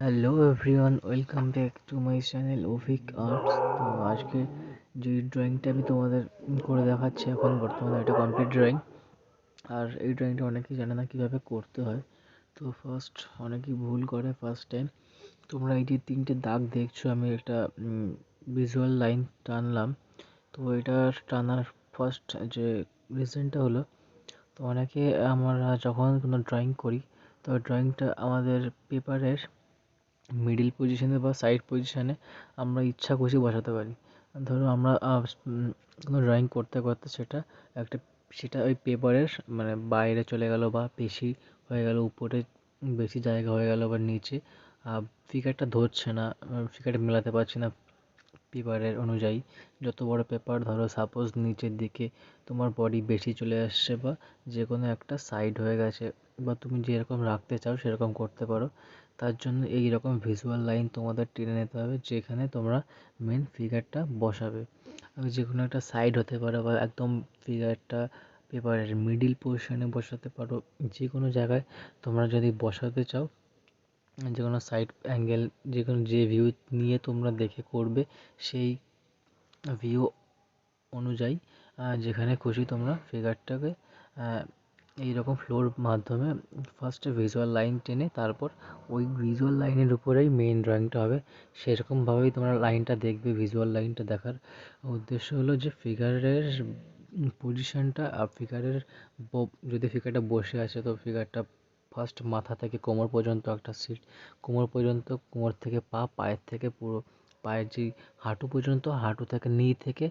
Hello everyone, welcome back to my channel Abhik Arts. তো আজকে যে ড্রয়িংটা আমি তোমাদের করে দেখাচ্ছি এখন বর্তমানে এটা কমপ্লিট ড্রয়িং। আর এই ড্রয়িংটা অনেকেই জানে না কীভাবে করতে হয়। তো ফার্স্ট অনেকেই ভুল করে ফার্স্ট টাইম। তোমরা এই যে তিনটে দাগ দেখছো, আমি একটা ভিজুয়াল লাইন টানলাম। তো এটার টানার ফার্স্ট যে রিজনটা হলো, তো অনেকে আমরা যখন কোনো ড্রয়িং করি, তো ড্রয়িংটা আমাদের পেপারের মিডল পজিশনে বা সাইড পজিশনে আমরা ইচ্ছা খুশি বসাতে পারি। ধরো আমরা কোনো ড্রয়িং করতে করতে সেটা ওই পেপারের মানে বাইরে চলে গেল বা বেশি হয়ে গেল, উপরে বেশি জায়গা হয়ে গেল বা নিচে ফিগারটা ধরছে না, ফিগারটা মেলাতে পারছি না পেপারের অনুযায়ী। যত বড় পেপার ধরো, সাপোজ নিচের দিকে তোমার বডি বেশি চলে আসছে বা যে কোনো একটা সাইড হয়ে গেছে, বা তুমি যেরকম রাখতে চাও সেরকম করতে পারো। তার জন্য এই রকম ভিজুয়াল লাইন তোমাদের টেনে নিতে হবে, যেখানে তোমরা মেন ফিগারটা বসাবে। যে কোনো একটা সাইড হতে পারে বা একদম ফিগারটা পেপারের মিডিল পজিশনে বসাতে পারো। যে কোনো জায়গায় তোমরা যদি বসাতে চাও, যে কোনো সাইড অ্যাঙ্গেল, যে কোনো যে ভিউ নিয়ে তোমরা দেখে করবে, সেই ভিউ অনুযায়ী যেখানে খুশি তোমরা ফিগারটাকে এইরকম ফ্লোর মাধ্যমে ফার্স্টে ভিজুয়াল লাইন টেনে তারপর ওই ভিজুয়াল লাইনের উপরেই মেইন ড্রয়িংটা হবে। সেরকমভাবেই তোমরা লাইনটা দেখবে। ভিজুয়াল লাইনটা দেখার উদ্দেশ্য হলো যে ফিগারের পজিশনটা, ফিগারের যদি ফিগারটা বসে আছে তো ফিগারটা ফার্স্ট মাথা থেকে কোমর পর্যন্ত একটা সিট, কোমর পর্যন্ত, কোমর থেকে পা, পায়ের থেকে পুরো পায়ের যে হাঁটু পর্যন্ত, হাঁটু থেকে নি থেকে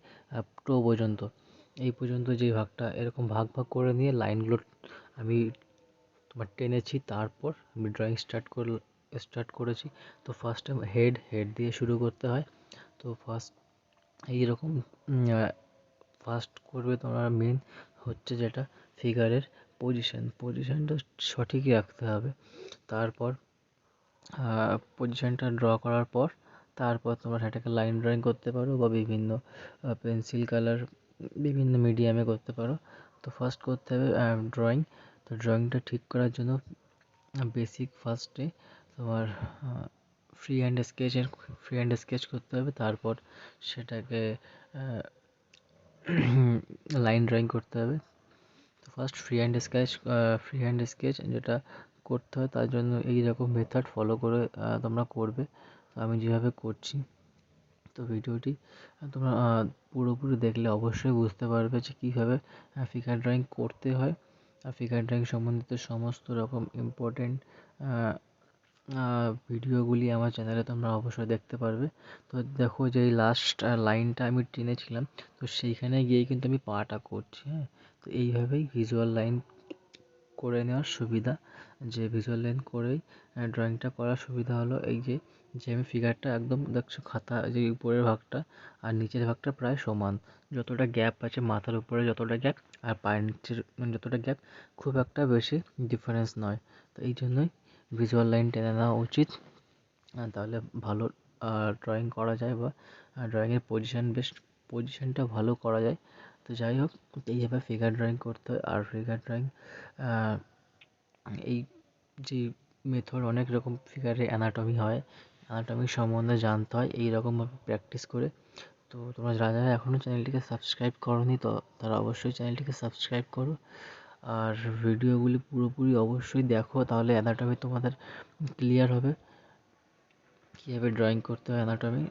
টো পর্যন্ত, এই পর্যন্ত যে ভাগটা এরকম ভাগ ভাগ করে নিয়ে লাইনগুলো আমি তোমার টেনেছি। তারপর আমি ড্রয়িং স্টার্ট করেছি। তো ফার্স্ট টাইম হেড দিয়ে শুরু করতে হয়। তো এইরকম ফার্স্ট করবে তোমরা। মেন হচ্ছে যেটা ফিগারের পজিশনটা সঠিকই রাখতে হবে। তারপর পজিশনটা ড্র করার পর তারপর তোমরা সেটাকে লাইন ড্রয়িং করতে পারো বা বিভিন্ন পেন্সিল কালার, বিভিন্ন মিডিয়ামে করতে পারো। তো ফার্স্ট করতে হবে ড্রয়িং। তো ড্রয়িংটা ঠিক করার জন্য বেসিক ফার্স্টে তোমার ফ্রি হ্যান্ড স্কেচ করতে হবে। তারপর সেটাকে লাইন ড্রয়িং করতে হবে। তো ফার্স্ট ফ্রি হ্যান্ড স্কেচ যেটা করতে হয়, তার জন্য এই রকম মেথড ফলো করে তোমরা করবে। তো আমি যেভাবে করছি, তো ভিডিওটি তোমরা পুরোপুরি দেখলে অবশ্যই বুঝতে পারবে যে কীভাবে ফিগার ড্রয়িং করতে হয়। আর ফিগার ড্রয়িং সম্বন্ধিত সমস্ত রকম ইম্পর্টেন্ট ভিডিওগুলি আমার চ্যানেলে তোমরা অবশ্যই দেখতে পারবে। তো দেখো যে এই লাস্ট লাইনটা আমি টেনেছিলাম, তো সেইখানে গিয়েই কিন্তু আমি পাটা করছি, হ্যাঁ। তো এইভাবেই ভিজুয়াল লাইন করে নেওয়ার সুবিধা। যে ভিজুয়াল লাইন করেই ড্রয়িংটা করার সুবিধা হলো এই যে আমি ফিগারটা একদম দেখছো, খাতা যে উপরের ভাগটা আর নিচের ভাগটা প্রায় সমান। যতটা গ্যাপ আছে, মাথার উপরে যতটা গ্যাপ আর পায়ের নিচের যতটা গ্যাপ, খুব একটা বেশি ডিফারেন্স নয়। তো এই জন্যই ভিজুয়াল লাইন টেনে নেওয়া উচিত। তাহলে ভালো ড্রয়িং করা যায় বা ড্রয়িংয়ের পজিশনটা ভালো করা যায়। তো যাই হোক, এইভাবে ফিগার ড্রয়িং করতে হয়। আর ফিগার ড্রয়িং এই যে মেথড, অনেক রকম ফিগারের অ্যানাটমি হয়, অ্যানাটমি সম্বন্ধে জানতে হয় এই রকমভাবে প্র্যাকটিস করে। তো তোমরা যারা যারা এখনও চ্যানেলটিকে সাবস্ক্রাইব করোনি, তো তারা অবশ্যই চ্যানেলটিকে সাবস্ক্রাইব করো। আর ভিডিওগুলি পুরোপুরি অবশ্যই দেখো, তাহলে অ্যানাটমি তোমাদের ক্লিয়ার হবে, কীভাবে ড্রয়িং করতে হয় অ্যানাটমি।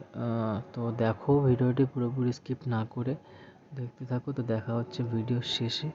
তো দেখো ভিডিওটি পুরোপুরি স্কিপ না করে দেখতে থাকো। তো দেখা হচ্ছে ভিডিওর শেষে।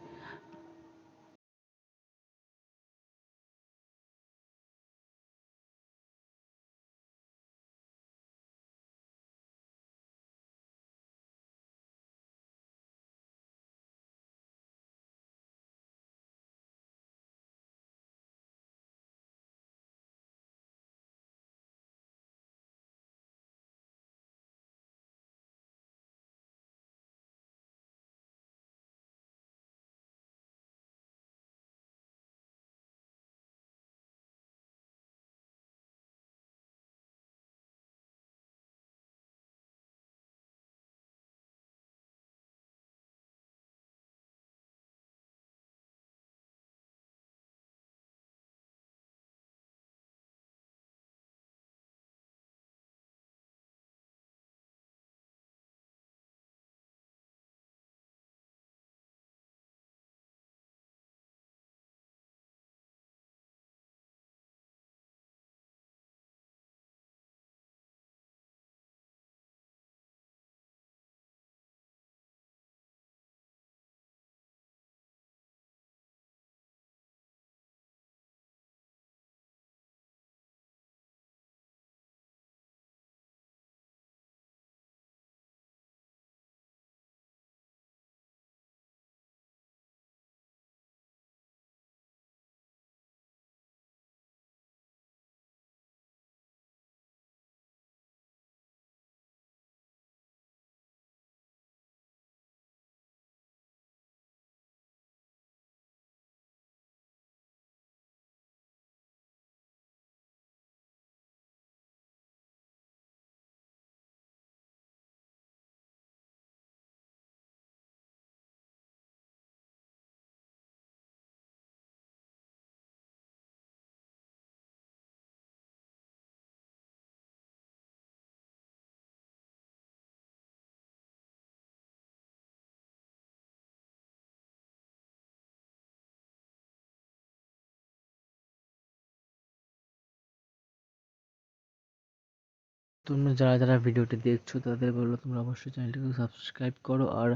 তোমরা যারা ভিডিওটি দেখছো তাদের বলবো তোমরা অবশ্যই চ্যানেলটিকে সাবস্ক্রাইব করো। আর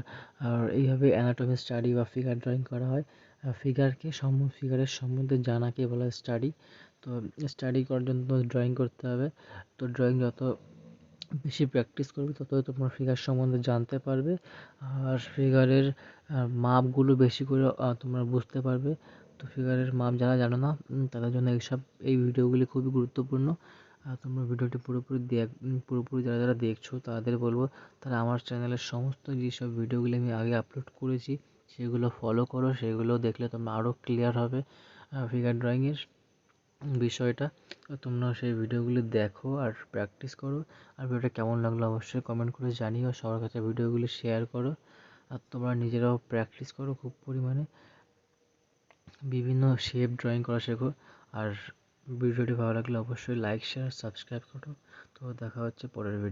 এইভাবে অ্যানাটমি স্টাডি বা ফিগার ড্রয়িং করা হয়। ফিগারের সম্বন্ধে জানাকে বলা হয় স্টাডি। তো স্টাডি করার জন্য তোমাদের ড্রয়িং করতে হবে। তো ড্রয়িং যত বেশি প্র্যাকটিস করবে ততই তোমরা ফিগার সম্বন্ধে জানতে পারবে। আর ফিগারের মাপগুলো বেশি করে তোমরা বুঝতে পারবে। তো ফিগারের মাপ যারা জানো না তাদের জন্য এই ভিডিওগুলি খুবই গুরুত্বপূর্ণ। তোমরা ভিডিওটি পুরোপুরি যারা দেখছো তাদের বলবো তারা আমার চ্যানেলের সমস্ত যেসব ভিডিওগুলি আমি আগে আপলোড করেছি সেগুলো ফলো করো। সেগুলো দেখলে তোমরা আরও ক্লিয়ার হবে ফিগার ড্রয়িংয়ের বিষয়টা। তো তোমরা সেই ভিডিওগুলি দেখো আর প্র্যাকটিস করো। আর ভিডিওটা কেমন লাগলো অবশ্যই কমেন্ট করে জানিও। সবার কাছে ভিডিওগুলি শেয়ার করো। আর তোমরা নিজেরাও প্র্যাকটিস করো খুব পরিমাণে। বিভিন্ন শেপ ড্রয়িং করা শেখো। আর ভিডিওটি ভালো লাগলে অবশ্যই লাইক শেয়ার সাবস্ক্রাইব করো। তো দেখা হচ্ছে পরের ভিডিও।